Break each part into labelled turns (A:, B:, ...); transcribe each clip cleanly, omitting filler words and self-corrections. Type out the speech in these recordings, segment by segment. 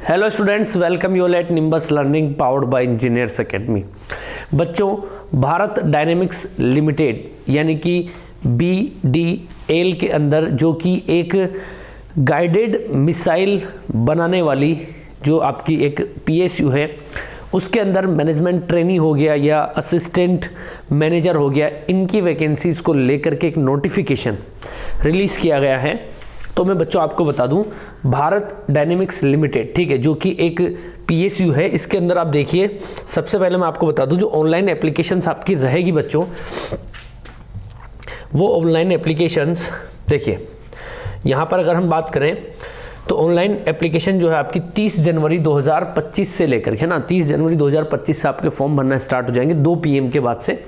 A: Hello students, welcome you all at nimbus learning powered by engineers academy. बच्चों, Bharat dynamics limited यानी कि BDL के अंदर जो कि एक गाइडेड मिसाइल बनाने वाली जो आपकी एक PSU है, उसके अंदर मैनेजमेंट ट्रेनी हो गया या असिस्टेंट मैनेजर हो गया, इनकी वैकेंसीज़ को लेकर के एक नोटिफिकेशन रिलीज़ किया गया है। तो मैं बच्चों आपको बता दूं, भारत डायनेमिक्स लिमिटेड, ठीक है, जो कि एक PSU है, इसके अंदर आप देखिए, सबसे पहले मैं आपको बता दूं, जो ऑनलाइन एप्लीकेशंस आपकी रहेगी बच्चों, वो ऑनलाइन एप्लीकेशंस देखिए, यहाँ पर अगर हम बात करें तो ऑनलाइन एप्लीकेशन जो है आपकी 30 जनवरी 2025 से लेकर के ना 30 जनवरी 2025 से आपके फॉर्म भरना स्टार्ट हो जाएंगे, 2 PM के बाद से,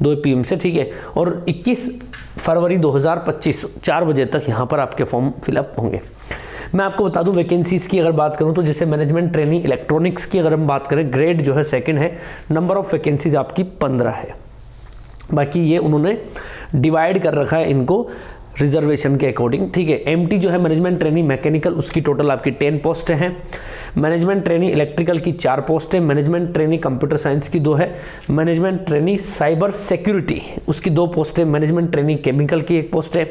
A: 2 PM से, ठीक है, और 21 फरवरी 2025 4 बजे तक यहाँ पर आपके फॉर्म फिलअप होंगे। मैं आपको बता दूं वैकेंसीज़ की अगर बात करूं तो जैसे मैनेजमेंट ट्रेनिंग इलेक्ट्रॉनिक्स की अगर हम बात करें, ग्रेड जो है 2nd है, नंबर ऑफ वैकेंसीज आपकी 15 है। बाकी ये उन्होंने डिवाइड कर रखा है इनको रिजर्वेशन के अकॉर्डिंग, ठीक है। MT जो है मैनेजमेंट ट्रेनिंग मैकेनिकल, उसकी टोटल आपकी 10 पोस्ट हैं। मैनेजमेंट ट्रेनिंग इलेक्ट्रिकल की 4 पोस्ट है। मैनेजमेंट ट्रेनिंग कंप्यूटर साइंस की 2 है। मैनेजमेंट ट्रेनिंग साइबर सिक्योरिटी उसकी 2 पोस्ट है। मैनेजमेंट ट्रेनिंग केमिकल की 1 पोस्ट है।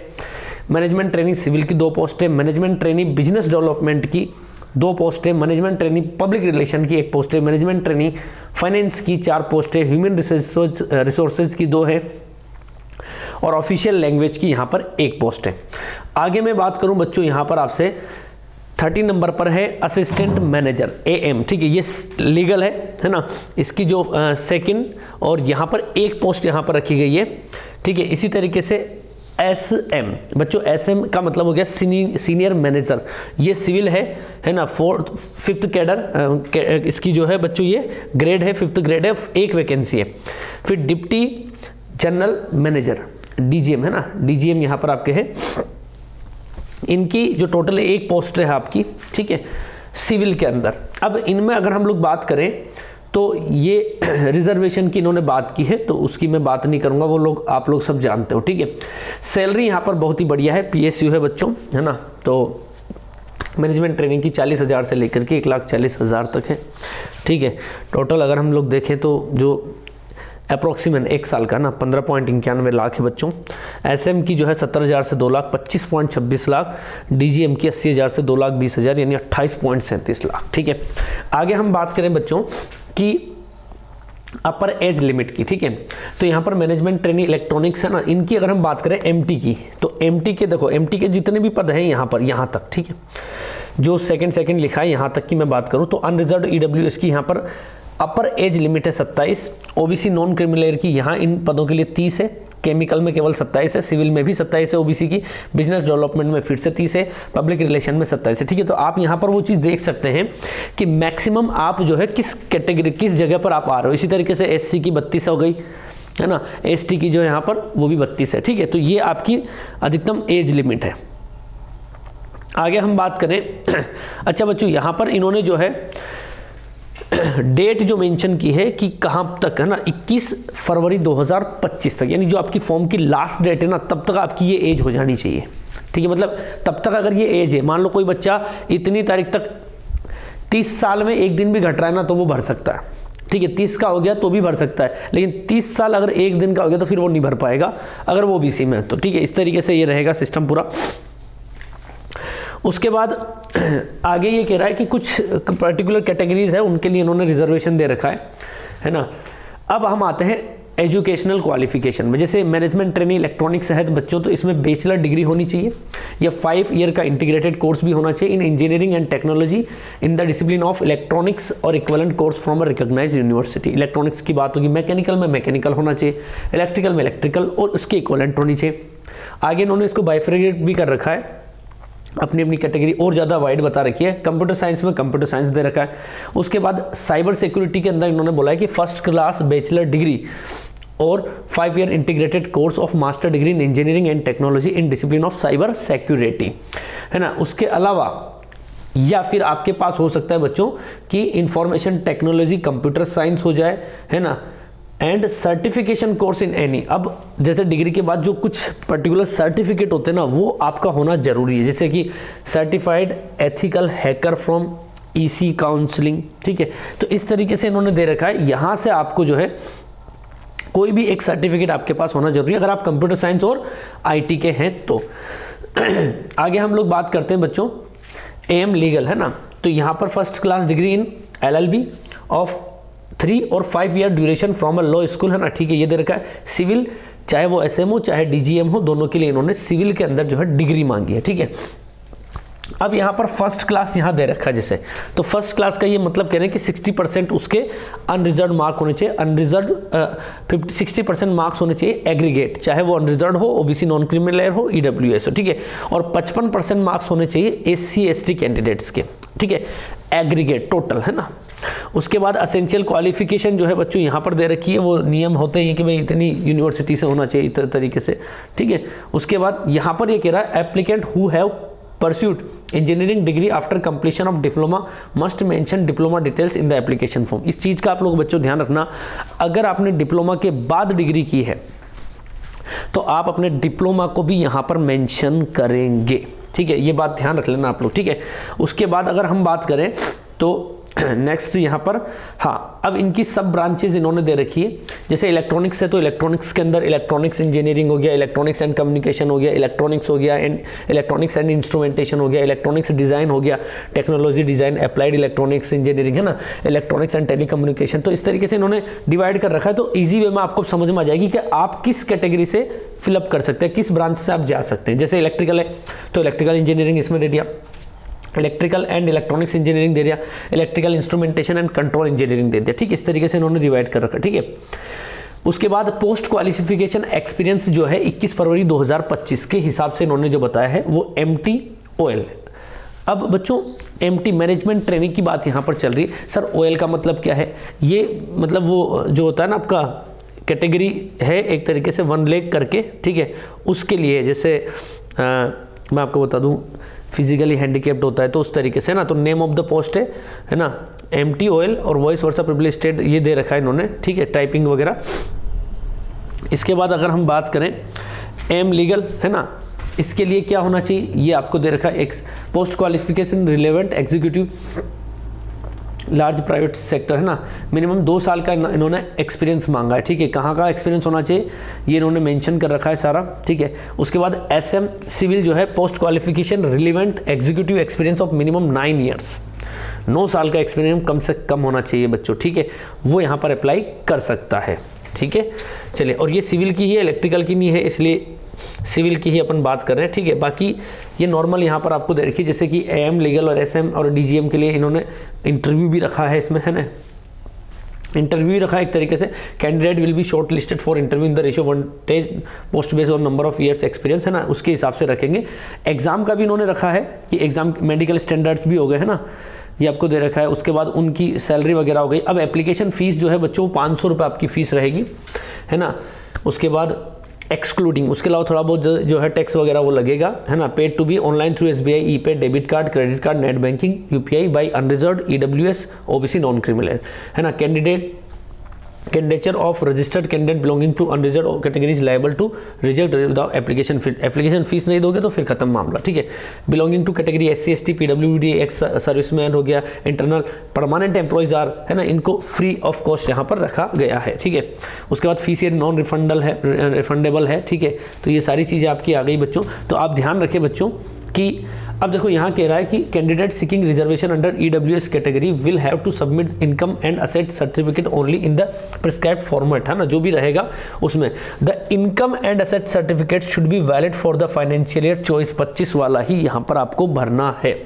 A: मैनेजमेंट ट्रेनिंग सिविल की 2 पोस्ट है। मैनेजमेंट ट्रेनिंग बिजनेस डेवलपमेंट की 2 पोस्ट है। मैनेजमेंट ट्रेनिंग पब्लिक रिलेशन की 1 पोस्ट है। मैनेजमेंट ट्रेनिंग फाइनेंस की 4 पोस्ट है। ह्यूमन रिसोर्सेज की 2 है और ऑफिशियल लैंग्वेज की यहाँ पर 1 पोस्ट है। आगे मैं बात करूं बच्चों, यहाँ पर आपसे 30 नंबर पर है असिस्टेंट मैनेजर AM, ठीक है, ये लीगल है ना। इसकी जो 2nd और यहाँ पर 1 पोस्ट यहाँ पर रखी गई है, ठीक है। इसी तरीके से SM बच्चों, SM का मतलब हो गया सीनियर मैनेजर, ये सिविल है ना। 5th कैडर इसकी जो है बच्चों ये ग्रेड है, 5th ग्रेड है, 1 वैकेंसी है। फिर डिप्टी जनरल मैनेजर DGM है ना, DGM यहाँ पर आपके हैं, इनकी जो टोटल 1 पोस्ट है आपकी, ठीक है, सिविल के अंदर। अब इनमें अगर हम लोग बात करें तो ये रिजर्वेशन की इन्होंने बात की है, तो उसकी मैं बात नहीं करूंगा, वो लोग आप लोग सब जानते हो, ठीक है। सैलरी यहाँ पर बहुत ही बढ़िया है, PSU है बच्चों, है ना। तो मैनेजमेंट ट्रेनिंग की 40,000 से लेकर के 1,40,000 तक है, ठीक है। टोटल अगर हम लोग देखें तो जो अप्रोक्सीमेट 1 साल का ना 15.91 लाख है बच्चों। SM की जो है 70,000 से 2 लाख, 25.26 लाख। DGM की 80,000 से 2,20,000 यानी 28.37 लाख, ठीक है। आगे हम बात करें बच्चों कि अपर एज लिमिट की, ठीक है, तो यहाँ पर मैनेजमेंट ट्रेनिंग इलेक्ट्रॉनिक्स है ना, इनकी अगर हम बात करें MT की, तो MT के देखो, MT के जितने भी पद हैं यहाँ पर, यहाँ तक, ठीक है, जो सेकंड लिखा है यहाँ तक की मैं बात करूँ तो अनरिजर्व EWS की यहाँ पर अपर एज लिमिट है 27। OBC नॉन क्रिमिनल की यहाँ इन पदों के लिए 30 है। केमिकल में केवल 27 है, सिविल में भी 27 है OBC की, बिजनेस डेवलपमेंट में फिर से 30 है, पब्लिक रिलेशन में 27 है, ठीक है। तो आप यहाँ पर वो चीज़ देख सकते हैं कि मैक्सिमम आप जो है किस कैटेगरी, किस जगह पर आप आ रहे हो। इसी तरीके से SC की 32 हो गई, है ना, ST की जो है यहाँ पर वो भी 32 है, ठीक है। तो ये आपकी अधिकतम एज लिमिट है। आगे हम बात करें अच्छा बच्चों, यहाँ पर इन्होंने जो है डेट जो मेंशन की है कि कहां तक, है ना, 21 फरवरी 2025 तक, यानी जो आपकी फॉर्म की लास्ट डेट है ना, तब तक आपकी ये एज हो जानी चाहिए, ठीक है। मतलब तब तक अगर ये एज है, मान लो कोई बच्चा इतनी तारीख तक 30 साल में 1 दिन भी घट रहा है ना, तो वो भर सकता है, ठीक है। 30 का हो गया तो भी भर सकता है, लेकिन 30 साल अगर 1 दिन का हो गया तो फिर वो नहीं भर पाएगा अगर वो BC में है तो, ठीक है। इस तरीके से ये रहेगा सिस्टम पूरा। उसके बाद आगे ये कह रहा है कि कुछ पर्टिकुलर कैटेगरीज है उनके लिए इन्होंने रिजर्वेशन दे रखा है ना। अब हम आते हैं एजुकेशनल क्वालिफिकेशन में। जैसे मैनेजमेंट ट्रेनिंग इलेक्ट्रॉनिक्स है तो बच्चों, तो इसमें बैचलर डिग्री होनी चाहिए या 5 ईयर का इंटीग्रेटेड कोर्स भी होना चाहिए in engineering and technology in the discipline of electronics और equivalent course from a recognised university. Electronics की बात होगी, मैकेनिकल में मैकेनिकल होना चाहिए, इलेक्ट्रिकल में इलेक्ट्रिकल और उसके इक्विवेलेंट होनी चाहिए। आगे इन्होंने इसको बाइफरकेट भी कर रखा है, अपनी अपनी कैटेगरी और ज़्यादा वाइड बता रखी है। कंप्यूटर साइंस में कंप्यूटर साइंस दे रखा है। उसके बाद साइबर सिक्योरिटी के अंदर इन्होंने बोला है कि 1st क्लास बैचलर डिग्री और 5 year integrated course of master degree in engineering and technology in discipline of cyber security, है ना। उसके अलावा या फिर आपके पास हो सकता है बच्चों कि इंफॉर्मेशन टेक्नोलॉजी कंप्यूटर साइंस हो जाए, है ना, and certification course in any. अब जैसे डिग्री के बाद जो कुछ पर्टिकुलर सर्टिफिकेट होते हैं ना, वो आपका होना जरूरी है, जैसे कि certified ethical hacker from EC counselling, ठीक है। तो इस तरीके से इन्होंने दे रखा है, यहाँ से आपको जो है कोई भी एक सर्टिफिकेट आपके पास होना जरूरी है अगर आप कंप्यूटर साइंस और आईटी के हैं तो। आगे हम लोग बात करते हैं बच्चों एम लीगल, है ना। तो यहाँ पर first class degree in LLB of 3 और 5 year duration from a law school, है ना, ठीक है। ये दे रखा है सिविल, चाहे वो एसएम हो चाहे डीजीएम हो, दोनों के लिए इन्होंने सिविल के अंदर जो है डिग्री मांगी है, ठीक है। अब यहाँ पर फर्स्ट क्लास यहाँ दे रखा है जैसे, तो फर्स्ट क्लास का ये मतलब कह रहे हैं कि 60% उसके अनरिजर्व मार्क होने चाहिए, अनरिजर्व 60% मार्क्स होने चाहिए एग्रीगेट, चाहे वो अनरिजर्व हो, ओबीसी नॉन क्रिमिनल हो, ईडब्ल्यूएस हो, ठीक है। और 55% मार्क्स होने चाहिए एससी एसटी कैंडिडेट्स के, ठीक है, एग्रीगेट टोटल, है ना। उसके बाद असेंशियल क्वालिफिकेशन जो है बच्चों यहाँ पर दे रखी है, वो नियम होते हैं कि भाई इतनी यूनिवर्सिटी से होना चाहिए इस तरीके से, ठीक है। उसके बाद यहाँ पर ये कह रहा है applicant who have pursued engineering degree after completion of diploma must mention diploma details in the application form. इस चीज का आप लोग बच्चों ध्यान रखना, अगर आपने डिप्लोमा के बाद डिग्री की है तो आप अपने डिप्लोमा को भी यहाँ पर मेंशन करेंगे, ठीक है, ये बात ध्यान रख लेना आप लोग, ठीक है। उसके बाद अगर हम बात करें तो नेक्स्ट यहाँ पर, हाँ, अब इनकी सब ब्रांचेज इन्होंने दे रखी है, जैसे इलेक्ट्रॉनिक्स है तो इलेक्ट्रॉनिक्स के अंदर इलेक्ट्रॉनिक्स इंजीनियरिंग हो गया, इलेक्ट्रॉनिक्स एंड कम्युनिकेशन हो गया, इलेक्ट्रॉनिक्स हो गया, एंड इलेक्ट्रॉनिक्स एंड इंस्ट्रूमेंटेशन हो गया, इलेक्ट्रॉनिक्स डिज़ाइन हो गया, technology design, applied electronics engineering, है ना, इलेक्ट्रॉनिक्स एंड टेलीकम्युनिकेशन। तो इस तरीके से इन्होंने डिवाइड कर रखा है, तो ईजी वे में आपको समझ में आ जाएगी कि आप किस कैटेगरी से फिलअप कर सकते हैं, किस ब्रांच से आप जा सकते हैं। जैसे इलेक्ट्रिकल है तो इलेक्ट्रिकल इंजीनियरिंग इसमें दे दिया, इलेक्ट्रिकल एंड इलेक्ट्रॉनिक्स इंजीनियरिंग दे दिया, electrical instrumentation and control engineering दे दिया, ठीक, इस तरीके से इन्होंने डिवाइड कर रखा, ठीक है। उसके बाद पोस्ट क्वालिफिकेशन एक्सपीरियंस जो है 21 फरवरी 2025 के हिसाब से इन्होंने जो बताया है वो MTOL। अब बच्चों MT मैनेजमेंट ट्रेनिंग की बात यहाँ पर चल रही है। सर OL का मतलब क्या है? ये मतलब वो जो होता है ना आपका कैटेगरी है एक तरीके से 1 लाख करके, ठीक है, उसके लिए जैसे मैं आपको बता दूँ फिजिकली हैंडीकेप्ड होता है तो उस तरीके से ना, तो नेम ऑफ द पोस्ट है ना MTOL और वॉइस वर्सा प्रिविलेज स्टेट ये दे रखा है इन्होंने, ठीक है, टाइपिंग वगैरह। इसके बाद अगर हम बात करें एम लीगल, है ना, इसके लिए क्या होना चाहिए ये आपको दे रखा है, post qualification relevant executive large private sector, है ना, मिनिमम 2 साल का इन्होंने एक्सपीरियंस मांगा है, ठीक है, कहाँ का एक्सपीरियंस होना चाहिए ये इन्होंने मेंशन कर रखा है सारा, ठीक है। उसके बाद SM सिविल जो है post qualification relevant executive experience of minimum 9 years, 9 साल का एक्सपीरियंस कम से कम होना चाहिए बच्चों, ठीक है, वो यहाँ पर अप्लाई कर सकता है, ठीक है। चलिए, और ये सिविल की ही है, इलेक्ट्रिकल की नहीं है, इसलिए सिविल की ही अपन बात कर रहे हैं, ठीक है। बाकी ये नॉर्मल यहाँ पर आपको दे रखी है, जैसे कि AM लीगल और SM और DGM के लिए इन्होंने इंटरव्यू भी रखा है इसमें, है ना, इंटरव्यू रखा है एक तरीके से, candidate will be short listed for interview in the ratio 1 post based on number of years experience, है ना, उसके हिसाब से रखेंगे। एग्जाम का भी इन्होंने रखा है कि एग्जाम मेडिकल स्टैंडर्ड्स भी हो गए, है ना, ये आपको दे रखा है। उसके बाद उनकी सैलरी वगैरह हो गई। अब एप्लीकेशन फीस जो है बच्चों 500 रुपये आपकी फीस रहेगी, है ना। उसके बाद एक्सक्लूडिंग, उसके अलावा थोड़ा बहुत जो है टैक्स वगैरह वो लगेगा, है ना। Paid to be online through SBI e pay, debit card, credit card, net banking, UPI by unreserve EWS OBC non criminal, है ना। Candidature of registered candidate belonging to unreserve category is liable to reject without application fee. Application fee नहीं दोगे तो फिर खत्म मामला, ठीक है। Belonging to category SC ST PWD ex serviceman हो गया, इंटरनल परमानेंट एम्प्लॉयज आर, है ना, इनको फ्री ऑफ कॉस्ट यहाँ पर रखा गया है, ठीक है। उसके बाद फीस ये नॉन रिफंडेबल है, ठीक है। तो ये सारी चीज़ें आपकी आ गई बच्चों। तो आप ध्यान रखें बच्चों कि अब देखो यहाँ कह रहा है कि candidate seeking reservation under EWS category will have to submit income and asset certificate only in the prescribed format, है ना, जो भी रहेगा उसमें। The income and asset certificate should be valid for the financial year 24-25 वाला ही यहाँ पर आपको भरना है।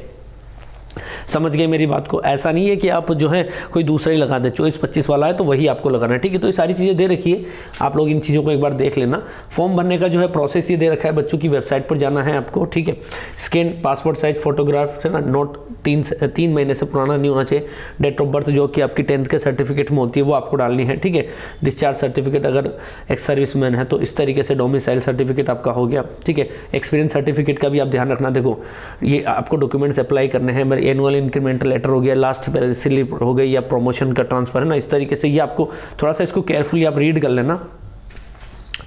A: समझ गए मेरी बात को? ऐसा नहीं है कि आप जो है कोई दूसरा ही लगा दें, 24-25 वाला है तो वही आपको लगाना है, ठीक है। तो ये सारी चीज़ें दे रखी है, आप लोग इन चीज़ों को एक बार देख लेना। फॉर्म भरने का जो है प्रोसेस ये दे रखा है बच्चों की वेबसाइट पर जाना है आपको, ठीक है। स्कैन पासपोर्ट साइज फोटोग्राफ, है ना, नोट 3 महीने से पुराना नहीं होना चाहिए। डेट ऑफ बर्थ जो कि आपकी 10th के सर्टिफिकेट में होती है वो आपको डालनी है, ठीक है। डिस्चार्ज सर्टिफिकेट अगर एक्स सर्विसमैन है तो इस तरीके से डोमिसाइल सर्टिफिकेट आपका हो गया, ठीक है। एक्सपीरियंस सर्टिफिकेट का भी आप ध्यान रखना, देखो ये आपको डॉक्यूमेंट्स अप्लाई करने हैं। मेरे एनुअल इंक्रीमेंटल लेटर हो गया, लास्ट स्लिप हो गई या प्रमोशन का ट्रांसफर, है ना, इस तरीके से ये आपको थोड़ा सा इसको केयरफुली आप रीड कर लेना,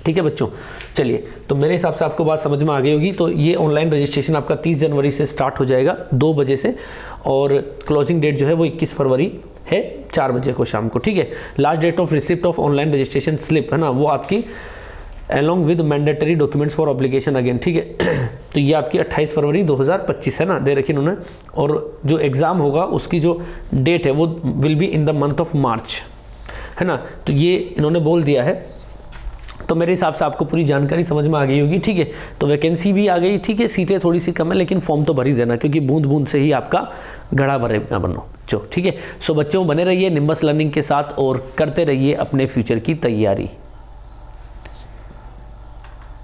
A: ठीक है बच्चों। चलिए, तो मेरे हिसाब से आपको बात समझ में आ गई होगी। तो ये ऑनलाइन रजिस्ट्रेशन आपका 30 जनवरी से स्टार्ट हो जाएगा 2 बजे से, और क्लोजिंग डेट जो है वो 21 फरवरी है 4 बजे को शाम को, ठीक है। Last date of receipt of online registration slip है ना, वो आपकी along with mandatory documents for obligation again, ठीक है। तो ये आपकी 28 फरवरी 2025 है ना, दे रखी उन्होंने। और जो एग्ज़ाम होगा उसकी जो डेट है वो will be in the month of March, है ना। तो ये इन्होंने बोल दिया है। तो मेरे हिसाब से आपको पूरी जानकारी समझ में आ गई होगी, ठीक है। तो वैकेंसी भी आ गई, ठीक है, सीटें थोड़ी सी कम है, लेकिन फॉर्म तो भर ही देना, क्योंकि बूंद बूंद से ही आपका घड़ा भरेगा बनो जो, ठीक है। सो बच्चों, बने रहिए निम्बस लर्निंग के साथ और करते रहिए अपने फ्यूचर की तैयारी।